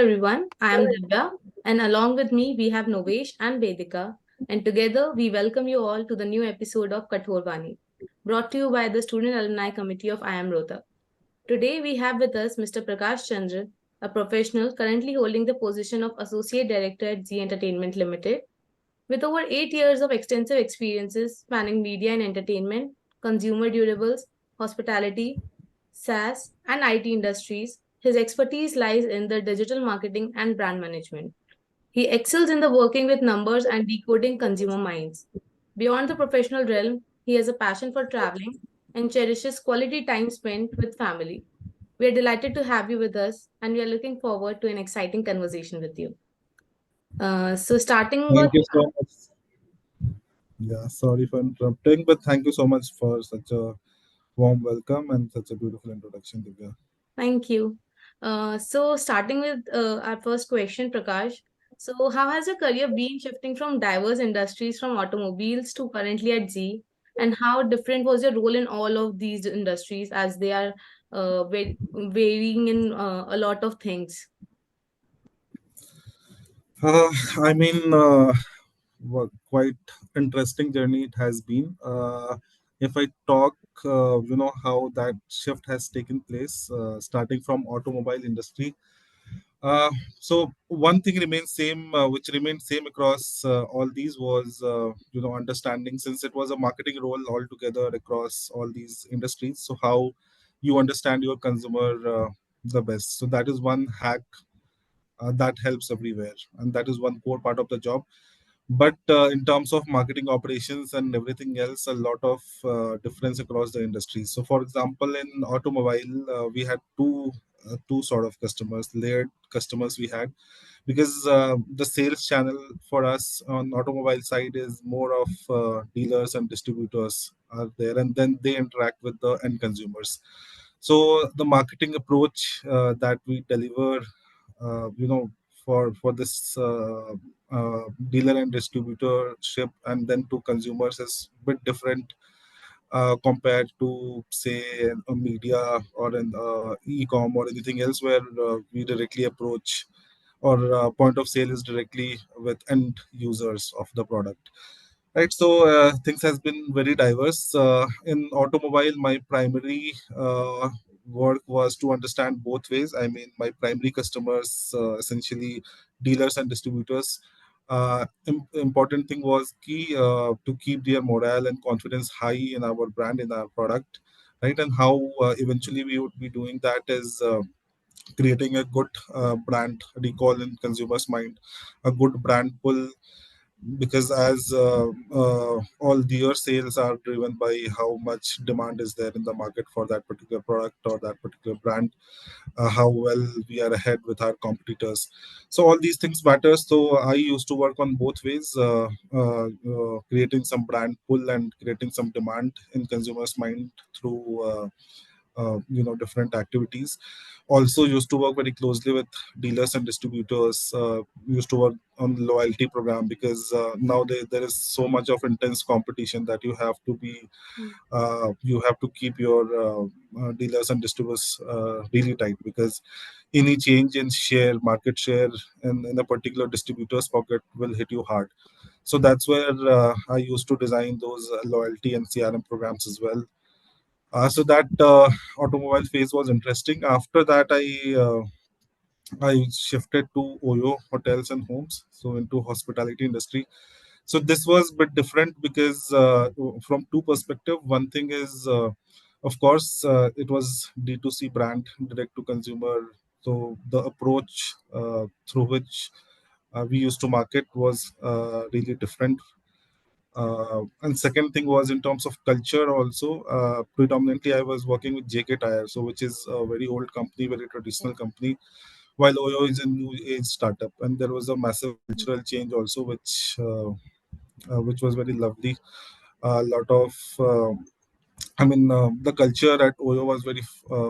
everyone. I am Divya, and along with me, we have Novesh and Vedika. And together, we welcome you all to the new episode of Kathor Vaani, brought to you by the Student Alumni Committee of IIM Rohtak. Today, we have with us Mr. Prakash Chandra, a professional currently holding the position of Associate Director at Z Entertainment Limited. With over 8 years of extensive experiences spanning media and entertainment, consumer durables, hospitality, SaaS, and IT industries, his expertise lies in the digital marketing and brand management. He excels in the working with numbers and decoding consumer minds. Beyond the professional realm, he has a passion for traveling and cherishes quality time spent with family. We are delighted to have you with us, and we are looking forward to an exciting conversation with you. Starting with Thank you so much. Yeah, sorry for interrupting, but thank you so much for such a warm welcome and such a beautiful introduction, Divya. Thank you. Starting with our first question, Prakash. So, how has your career been shifting from diverse industries from automobiles to currently at Z? And how different was your role in all of these industries as they are varying in a lot of things? Uh, I mean, quite interesting journey it has been. If I talk, how that shift has taken place, starting from automobile industry. Uh, so one thing remains same, which remained same across all these was, understanding since it was a marketing role altogether across all these industries. So how you understand your consumer the best. So that is one hack that helps everywhere, and that is one core part of the job. But in terms of marketing operations and everything else, a lot of difference across the industries. So for example, in automobile, we had two sort of customers, layered customers we had, because the sales channel for us on automobile side is more of dealers and distributors are there, and then they interact with the end consumers. So the marketing approach that we deliver, for this dealer and distributorship and then to consumers is a bit different compared to say a media or an e-com or anything else where we directly approach or point of sale is directly with end users of the product. Right, so things has been very diverse. In automobile, my primary work was to understand both ways. I mean, my primary customers, essentially dealers and distributors. Important thing was key to keep their morale and confidence high in our brand, in our product, right? And how eventually we would be doing that is creating a good brand recall in consumers' mind, a good brand pull, because as all their sales are driven by how much demand is there in the market for that particular product or that particular brand, how well we are ahead with our competitors. So all these things matter. So I used to work on both ways, creating some brand pull and creating some demand in consumers mind through different activities. Also used to work very closely with dealers and distributors, used to work on loyalty program, because now there is so much of intense competition that you have to keep your dealers and distributors really tight, because any change in market share in a particular distributor's pocket will hit you hard. So that's where I used to design those loyalty and CRM programs as well. So that automobile phase was interesting. After that, I shifted to Oyo Hotels and Homes, so into hospitality industry. So this was a bit different because from two perspective. One thing is, of course, it was D2C brand, direct to consumer. So the approach through which we used to market was really different. And second thing was in terms of culture also. Predominantly, I was working with JK Tire, so which is a very old company, very traditional company, while Oyo is a new age startup, and there was a massive cultural change also, which was very lovely. A lot of, the culture at Oyo was very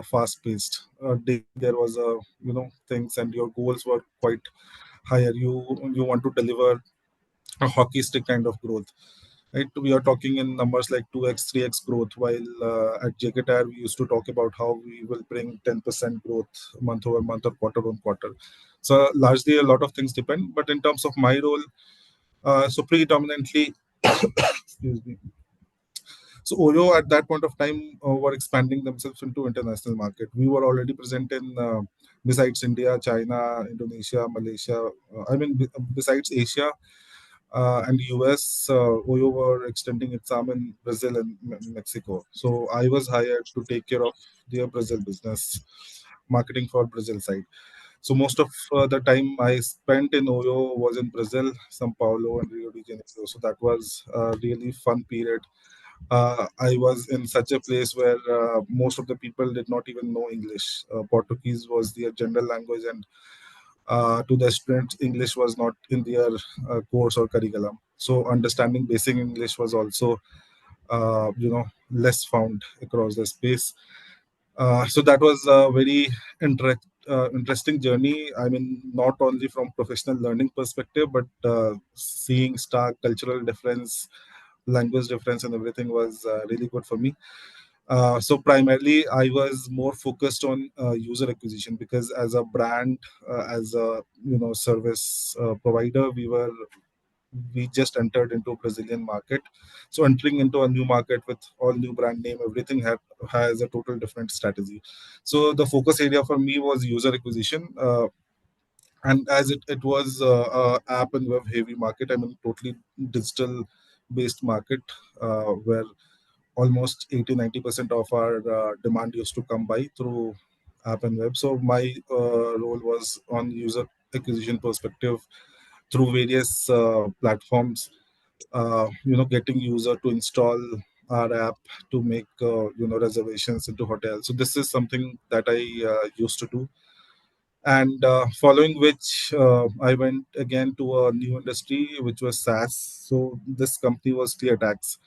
fast paced. Daily there was a things, and your goals were quite higher. You want to deliver a hockey stick kind of growth. right? We are talking in numbers like 2x, 3x growth, while at JKTIR, we used to talk about how we will bring 10% growth month over month or quarter on quarter. So largely a lot of things depend. But in terms of my role, so predominantly, excuse me, so Oyo at that point of time were expanding themselves into international market. We were already present in besides India, China, Indonesia, Malaysia. Besides Asia and US, Oyo were extending its arm in Brazil and Mexico. So I was hired to take care of their Brazil business, marketing for Brazil side. So most of the time I spent in Oyo was in Brazil, São Paulo, and Rio de Janeiro. So that was a really fun period. I was in such a place where most of the people did not even know English. Portuguese was their general language, and to the students, English was not in their course or curriculum. So understanding basic English was also, less found across the space. So that was a very interesting journey. I mean, not only from professional learning perspective, but seeing stark cultural difference, language difference, and everything was really good for me. So primarily, I was more focused on user acquisition because as a brand, as a service provider, we just entered into Brazilian market. So entering into a new market with all new brand name, everything has a total different strategy. So the focus area for me was user acquisition. And as it was app and web heavy market, I mean totally digital based market, where almost 80-90% of our demand used to come by through app and web. So my role was on user acquisition perspective through various platforms, getting user to install our app to make reservations into hotels. So this is something that I used to do. And following which, I went again to a new industry, which was SaaS. So this company was ClearTax.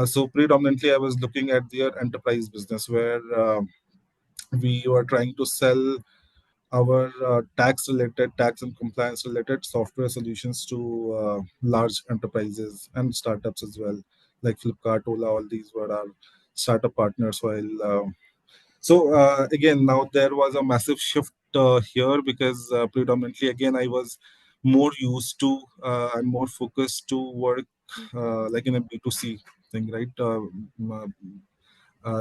So predominantly, I was looking at their enterprise business, where we were trying to sell our tax and compliance related software solutions to large enterprises and startups as well, like Flipkart, Ola. All these were our startup partners. Again, now there was a massive shift here because predominantly, again, I was more used to and more focused to work like in a B2C thing, right?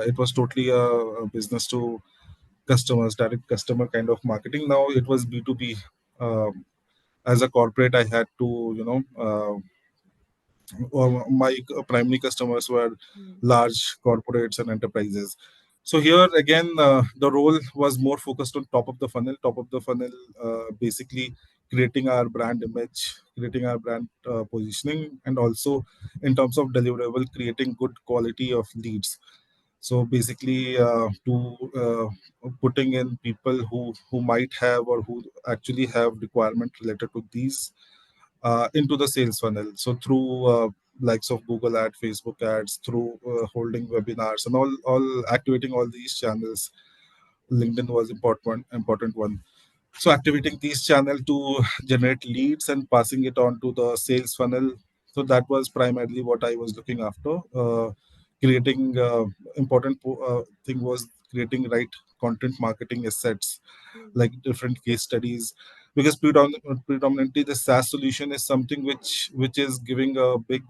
It was totally a business to customers, direct customer kind of marketing. Now it was B2B. As a corporate, I had to, my primary customers were large corporates and enterprises. So here again, the role was more focused on top of the funnel. Top of the funnel, basically creating our brand image, creating our brand positioning, and also in terms of deliverable, creating good quality of leads. So basically, to putting in people who might have or who actually have requirement related to these into the sales funnel. So through likes of Google Ad, Facebook ads, through holding webinars and all activating all these channels. LinkedIn was important one. So activating these channel to generate leads and passing it on to the sales funnel. So that was primarily what I was looking after. Creating important thing was creating right content marketing assets, like different case studies, because predominantly the SaaS solution is something which is giving a big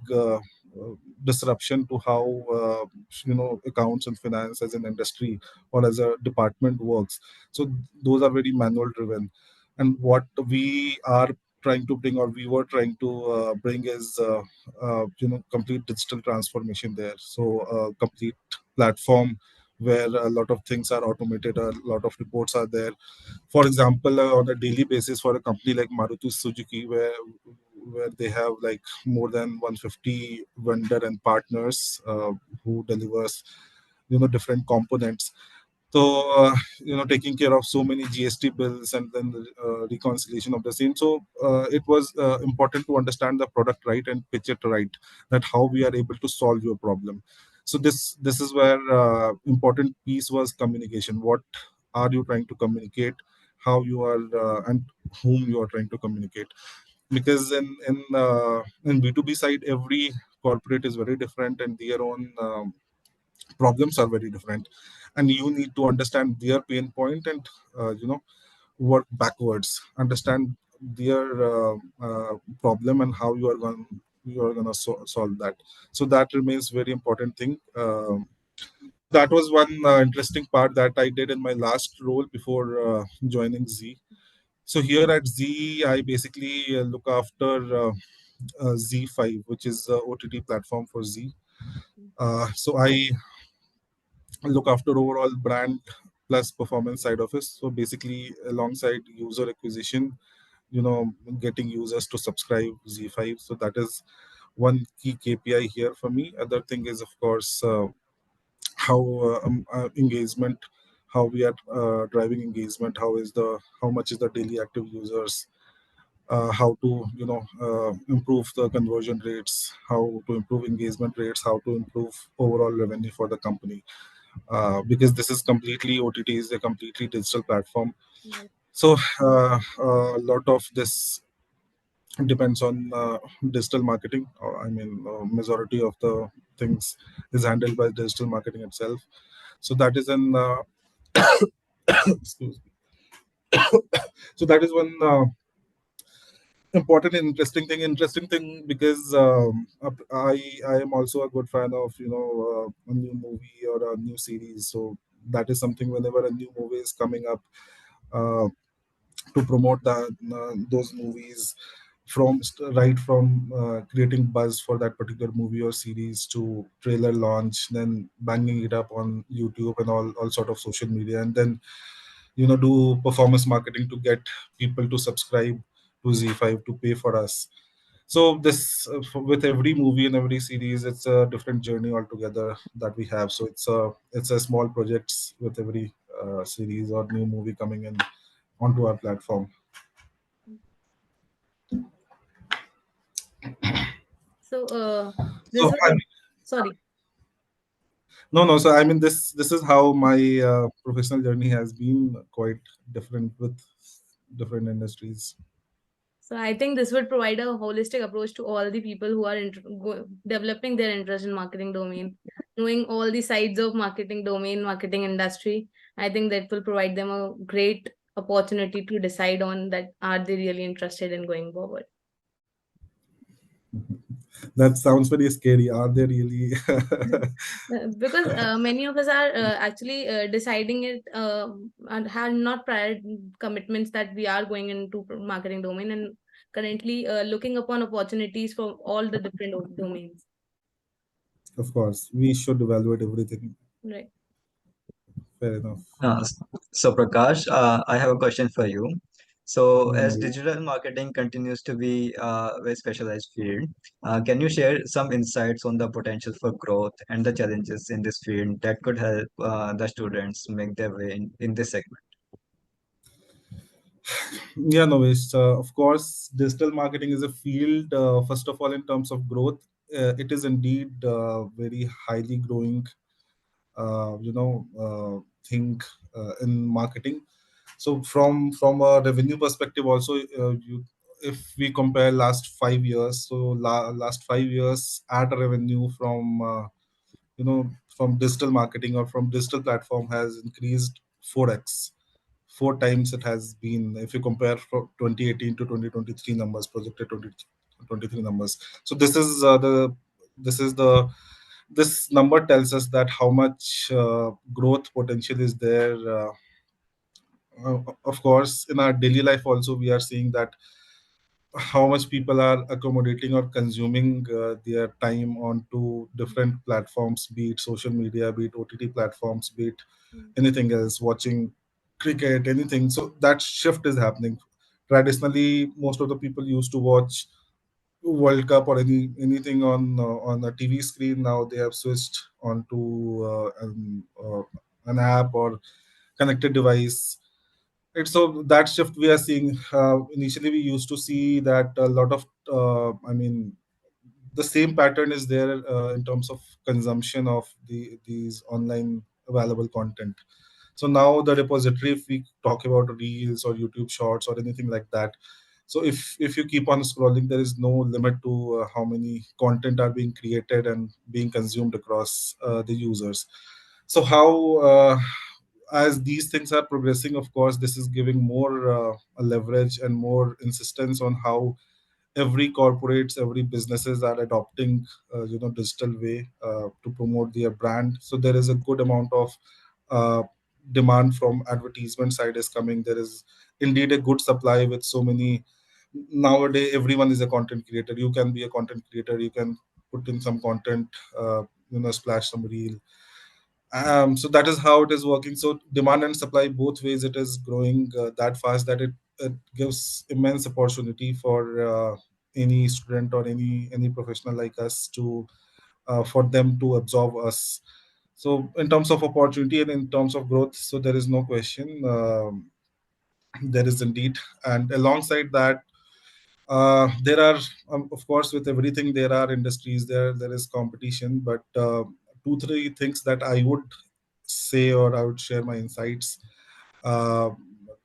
disruption to how accounts and finance as an industry or as a department works. So those are very manual driven, and what we are trying to bring or we were trying to bring is complete digital transformation there. So a complete platform where a lot of things are automated, a lot of reports are there. For example, on a daily basis for a company like Maruti Suzuki, where they have like more than 150 vendor and partners who delivers different components. So taking care of so many GST bills and then the reconciliation of the same. So it was important to understand the product right and pitch it right, that how we are able to solve your problem. So this is where important piece was communication. What are you trying to communicate, how you are and whom you are trying to communicate. Because in B2B side, every corporate is very different, and their own problems are very different, and you need to understand their pain point and work backwards, understand their problem and how you are going to solve that. So that remains very important thing. That was one interesting part that I did in my last role before joining Z. So here at Z, I basically look after Z5, which is the OTT platform for Z. So I look after overall brand plus performance side of it. So basically, alongside user acquisition, getting users to subscribe Z5. So that is one key KPI here for me. Other thing is, of course, how engagement, how we are driving engagement, how much is the daily active users, how to improve the conversion rates, how to improve engagement rates, how to improve overall revenue for the company. Because this is completely OTT is a completely digital platform. Right. So a lot of this depends on digital marketing. I mean, majority of the things is handled by digital marketing itself. So that is an excuse me. So that is one important and interesting thing because I am also a good fan of a new movie or a new series. So that is something whenever a new movie is coming up, uh, to promote those movies right from creating buzz for that particular movie or series to trailer launch, then banging it up on YouTube and all sort of social media, and then do performance marketing to get people to subscribe to Z5 to pay for us. So this with every movie and every series, it's a different journey altogether that we have. So it's a small projects with every series or new movie coming in onto our platform. So, So this was I a, mean, sorry. no. So I mean, this is how my professional journey has been, quite different with different industries. So I think this would provide a holistic approach to all the people who are developing their interest in marketing domain, knowing all the sides of marketing domain, marketing industry. I think that will provide them a great opportunity to decide on that are they really interested in going forward. That sounds very scary. Are they really? Because many of us are actually deciding it and have not prior commitments that we are going into marketing domain and currently looking upon opportunities for all the different domains. Of course, we should evaluate everything. Right. Fair enough. Uh, so Prakash, I have a question for you. So No as worries. digital marketing continues to be a very specialized field, can you share some insights on the potential for growth and the challenges in this field that could help the students make their way in this segment? Yeah, no, of course, digital marketing is a field. First of all, in terms of growth, it is indeed very highly growing. Thing in marketing. So from a revenue perspective, also, if we compare last 5 years, so last 5 years, ad revenue from digital marketing or from digital platform has increased 4x, four times it has been, if you compare from 2018 to 2023 numbers, projected 2023 numbers. So this number tells us that how much growth potential is there. Of course, in our daily life also, we are seeing that how much people are accommodating or consuming their time onto different platforms, be it social media, be it OTT platforms, be it anything else, watching cricket, anything. So that shift is happening. Traditionally, most of the people used to watch World Cup or anything on a TV screen. Now they have switched onto an app or connected device. So that shift we are seeing. Initially, we used to see that a lot of, I mean, the same pattern is there in terms of consumption of these online available content. So now the repository, if we talk about reels or YouTube shorts or anything like that, So if you keep on scrolling, there is no limit to how many content are being created and being consumed across the users. So how as these things are progressing, of course this is giving more leverage and more insistence on how every corporates, every businesses are adopting digital way to promote their brand. So there is a good amount of uh, demand from advertisement side is coming. There is indeed a good supply with so many. Nowadays everyone is a content creator. You can be a content creator, you can put in some content, splash some reel. So that is how it is working. So demand and supply both ways, it is growing that fast that it gives immense opportunity for any student or any professional like us to for them to absorb us. So in terms of opportunity and in terms of growth, so there is no question. There is indeed, and alongside that, there are of course with everything there are industries, there is competition, but two three things that I would say, or I would share my insights uh,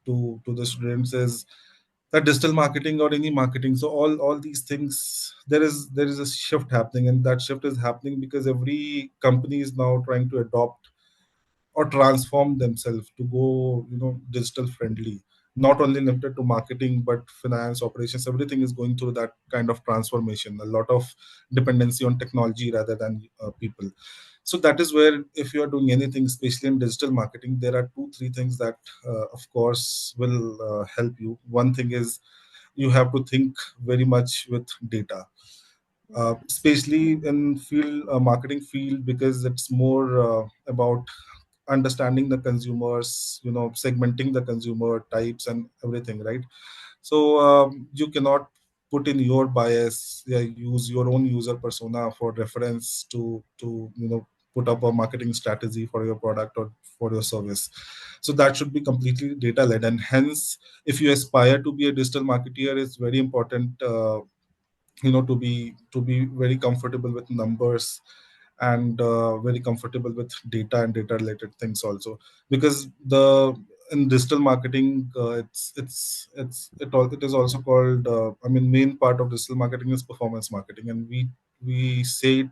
to the students is that digital marketing or any marketing, so all these things, there is a shift happening, and that shift is happening because every company is now trying to adopt or transform themselves to go digital friendly. Not only limited to marketing, but finance, operations, everything is going through that kind of transformation, a lot of dependency on technology rather than people. So that is where, if you are doing anything, especially in digital marketing, there are two three things that of course will help you. One thing is you have to think very much with data, especially in field marketing field, because it's more about understanding the consumers, segmenting the consumer types and everything, right? So you cannot put in your bias, yeah, use your own user persona for reference to put up a marketing strategy for your product or for your service. So that should be completely data led, and hence if you aspire to be a digital marketeer, it's very important to be very comfortable with numbers, and very comfortable with data and data related things also, because the in digital marketing, it is also called, main part of digital marketing is performance marketing, and we say it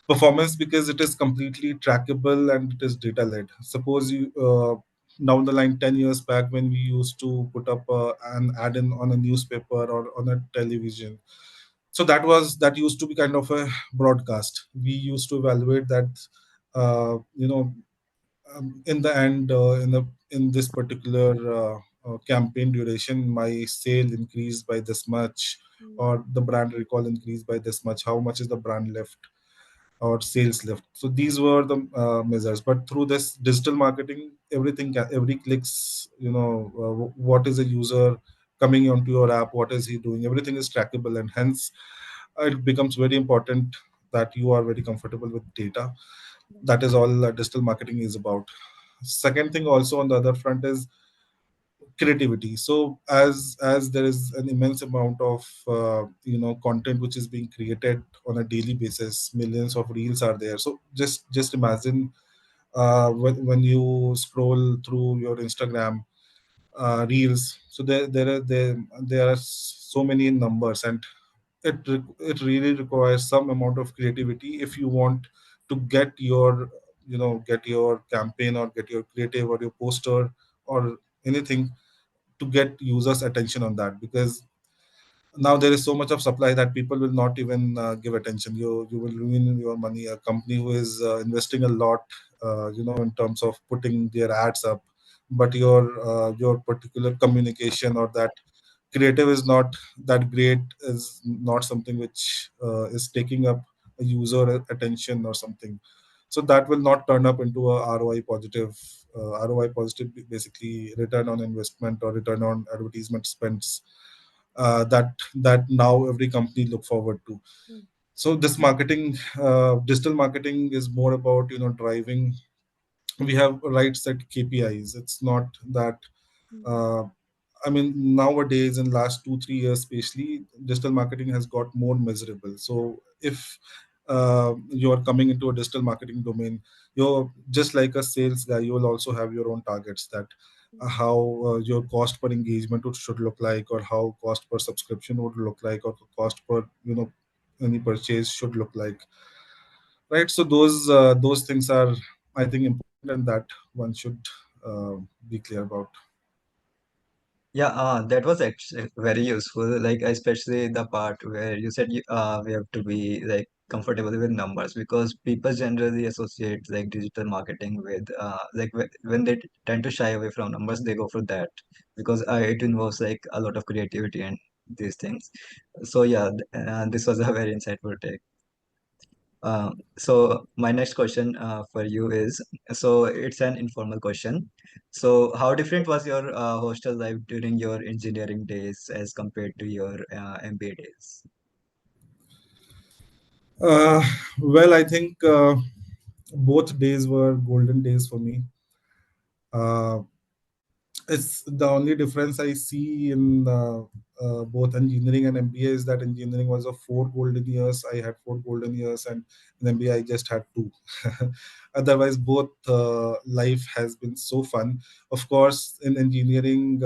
performance because it is completely trackable and it is data led. Suppose you down the line 10 years back, when we used to put up an ad in on a newspaper or on a television, so that used to be kind of a broadcast. We used to evaluate that, uh, you know in the end, in this particular campaign duration, my sale increased by this much, or the brand recall increased by this much. How much is the brand left or sales left? So these were the measures. But through this digital marketing, every clicks, what is a user coming onto your app, what is he doing, everything is trackable, and hence it becomes very important that you are very comfortable with data. That is all digital marketing is about. Second thing also on the other front is creativity. So as there is an immense amount of content which is being created on a daily basis, millions of reels are there. So just imagine, when you scroll through your Instagram reels, so there are so many numbers, and it really requires some amount of creativity if you want to get your campaign or get your creative or your poster or anything to get users attention on that, because now there is so much of supply that people will not even give attention. You will ruin your money. A company who is investing a lot, in terms of putting their ads up, but your particular communication or that creative is not that great, is not something which is taking up a user attention or something. So that will not turn up into a ROI positive. ROI positive, basically return on investment or return on advertisement spends, that now every company look forward to. So this marketing, digital marketing is more about driving. We have right set KPIs. It's not that. Uh, Nowadays in last 2 3 years, especially, digital marketing has got more measurable. So if you are coming into a digital marketing domain, you're just like a sales guy. You will also have your own targets, that how your cost per engagement should look like, or how cost per subscription would look like, or cost per any purchase should look like, right? So those things are, I think, important, and that one should be clear about. Yeah, that was actually very useful. Like especially the part where you said we have to be like comfortable with numbers because people generally associate like digital marketing with like when they tend to shy away from numbers, they go for that because it involves like a lot of creativity and these things. So yeah, this was a very insightful take. So my next question for you is, so it's an informal question. So how different was your hostel life during your engineering days as compared to your MBA days? uh, well, I think both days were golden days for me. uh, it's the only difference I see in both engineering and MBA is that engineering was of 4 golden years. I had 4 golden years, and in MBA I just had two. Otherwise, both life has been so fun. Of course, in engineering,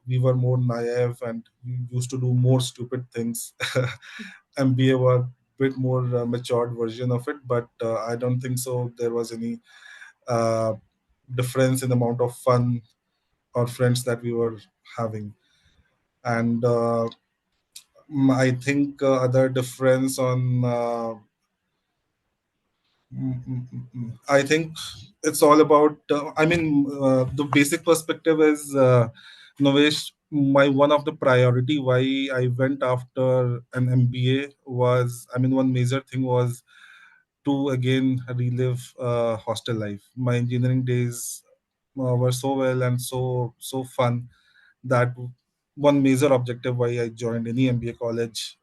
we were more naive and we used to do more stupid things. MBA were bit more matured version of it, but I don't think so. There was any uh, difference in the amount of fun or friends that we were having. And I think other difference on I think it's all about. I mean, the basic perspective is Novesh. My one of the priority why I went after an MBA was, I mean, one major thing was to again relive hostel life. My engineering days were so well and so fun that one major objective why I joined any MBA college,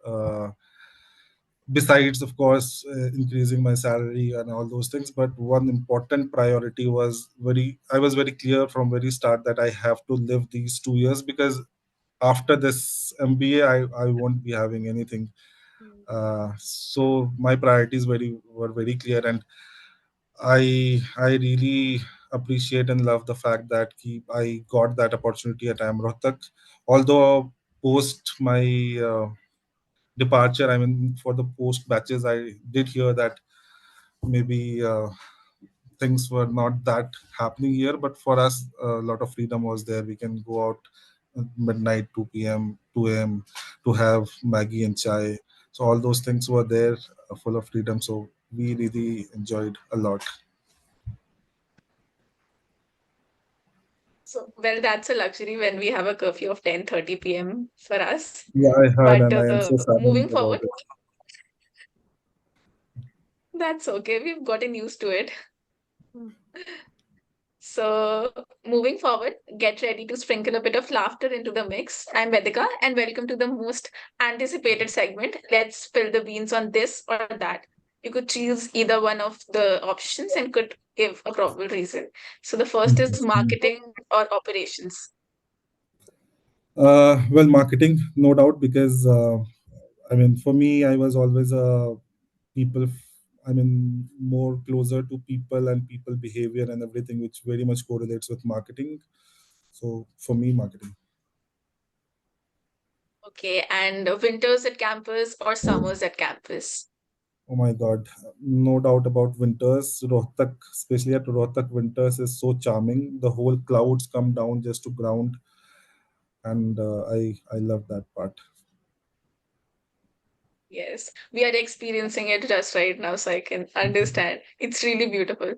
besides of course increasing my salary and all those things, but one important priority was I was very clear from very start that I have to live these 2 years, because after this MBA I won't be having anything. So my priorities were very clear, and I really appreciate and love the fact that I got that opportunity at IIM Rohtak. Although post my departure, I mean, for the post batches, I did hear that maybe things were not that happening here. But for us, a lot of freedom was there. We can go out at midnight, 2 p.m., 2 a.m. to have Maggie and chai. So all those things were there, full of freedom. So we really enjoyed a lot. So, well, that's a luxury when we have a curfew of 10:30 p.m. for us. Yeah, I heard, But and I am so moving saddened about forward, it. that's okay. We've gotten used to it. So, moving forward, get ready to sprinkle a bit of laughter into the mix. I'm Vedika, and welcome to the most anticipated segment. Let's spill the beans on this or that. You could choose either one of the options and could give a probable reason. So, the first is Interesting. marketing or operations. Well, marketing, no doubt, because I mean, for me, I was always a I mean, more closer to people and people behavior and everything, which very much correlates with marketing. So for me, marketing. Okay, and winters at campus or summers at campus. Oh my God, no doubt about winters. Rohtak, especially at Rohtak, winters is so charming. The whole clouds come down just to ground, and I love that part. Yes, we are experiencing it just right now, so I can understand. It's really beautiful.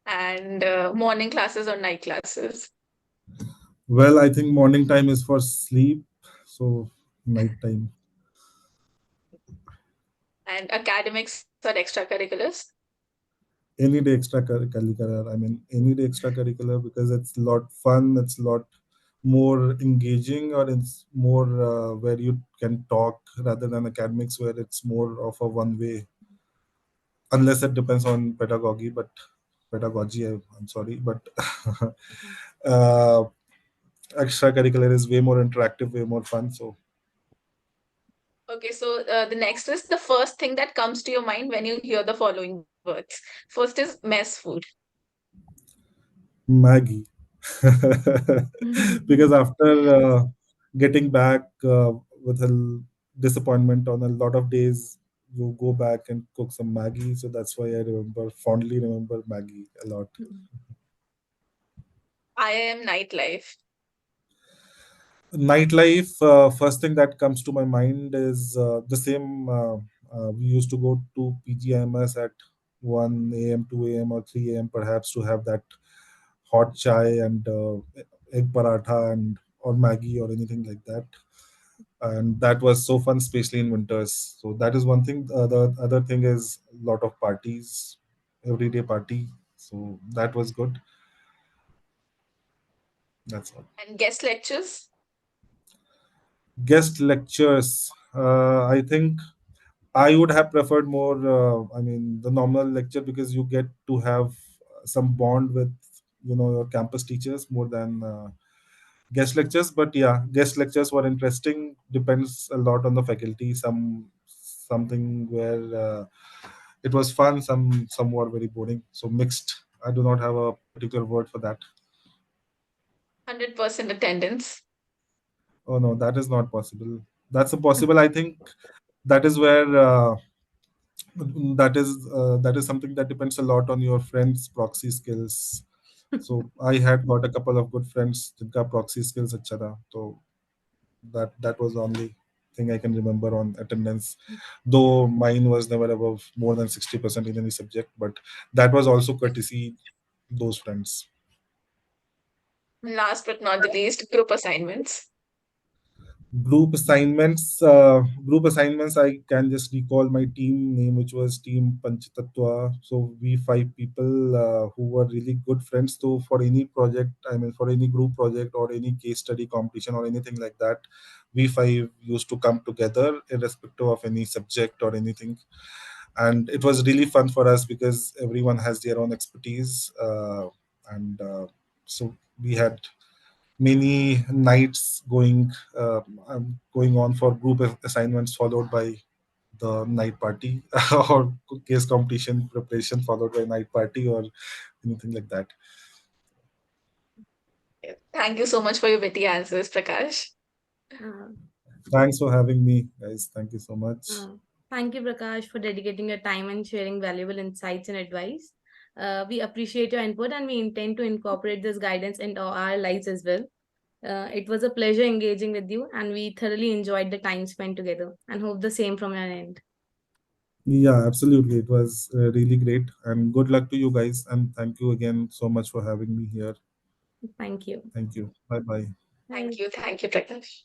And morning classes or night classes, Well, I think morning time is for sleep, so night time. and academics or extracurriculars. Any day extracurricular, I mean, any day extracurricular, because it's a lot fun, it's a lot more engaging, or it's more where you can talk rather than academics where it's more of a one way, unless it depends on pedagogy. But pedagogy, I'm sorry, but uh, extracurricular is way more interactive, way more fun. So Okay, so the next is the first thing that comes to your mind when you hear the following words. First is mess food. Maggie. Because after getting back with disappointment on a lot of days, you go back and cook some Maggie. So that's why I fondly remember Maggie a lot. I am nightlife. Nightlife, first thing that comes to my mind is the same. We used to go to PGIMS at 1 a.m., 2 a.m., or 3 a.m. perhaps to have that hot chai and egg paratha and or Maggie or anything like that. And that was so fun, especially in winters. So that is one thing. The other thing is a lot of parties, everyday party. So that was good. That's all. And guest lectures? Guest lectures. I think I would have preferred more. I mean, the normal lecture because you get to have some bond with your campus teachers more than guest lectures. But yeah, guest lectures were interesting. Depends a lot on the faculty. Something where it was fun. Some were very boring. So mixed. I do not have a particular word for that. 100% attendance. Oh no, that is not possible. That's a possible. I think that is where. That is something that depends a lot on your friends' proxy skills. So I had got a couple of good friends जिनका proxy skills अच्छा था. So that was the only thing I can remember on attendance. Though mine was never above more than 60% in any subject, but that was also courtesy those friends. Last but not the least, group assignments. Group assignments, I can just recall my team name, which was Team Panchatatwa. So we five people who were really good friends. So for any project, I mean for any group project or any case study competition or anything like that, we five used to come together irrespective of any subject or anything. And it was really fun for us because everyone has their own expertise. And so we had many nights going on for group assignments followed by the night party or case competition preparation followed by night party or anything like that. Thank you so much for your witty answers, Prakash. Uh, Thanks for having me, guys. Thank you so much. Uh, Thank you, Prakash, for dedicating your time and sharing valuable insights and advice. We appreciate your input and we intend to incorporate this guidance into our lives as well. It was a pleasure engaging with you, and we thoroughly enjoyed the time spent together and hope the same from your end. Yeah, absolutely, it was really great, and good luck to you guys, and thank you again so much for having me here. Thank you. Thank you. Bye bye. Thank you. Thank you, Prakash.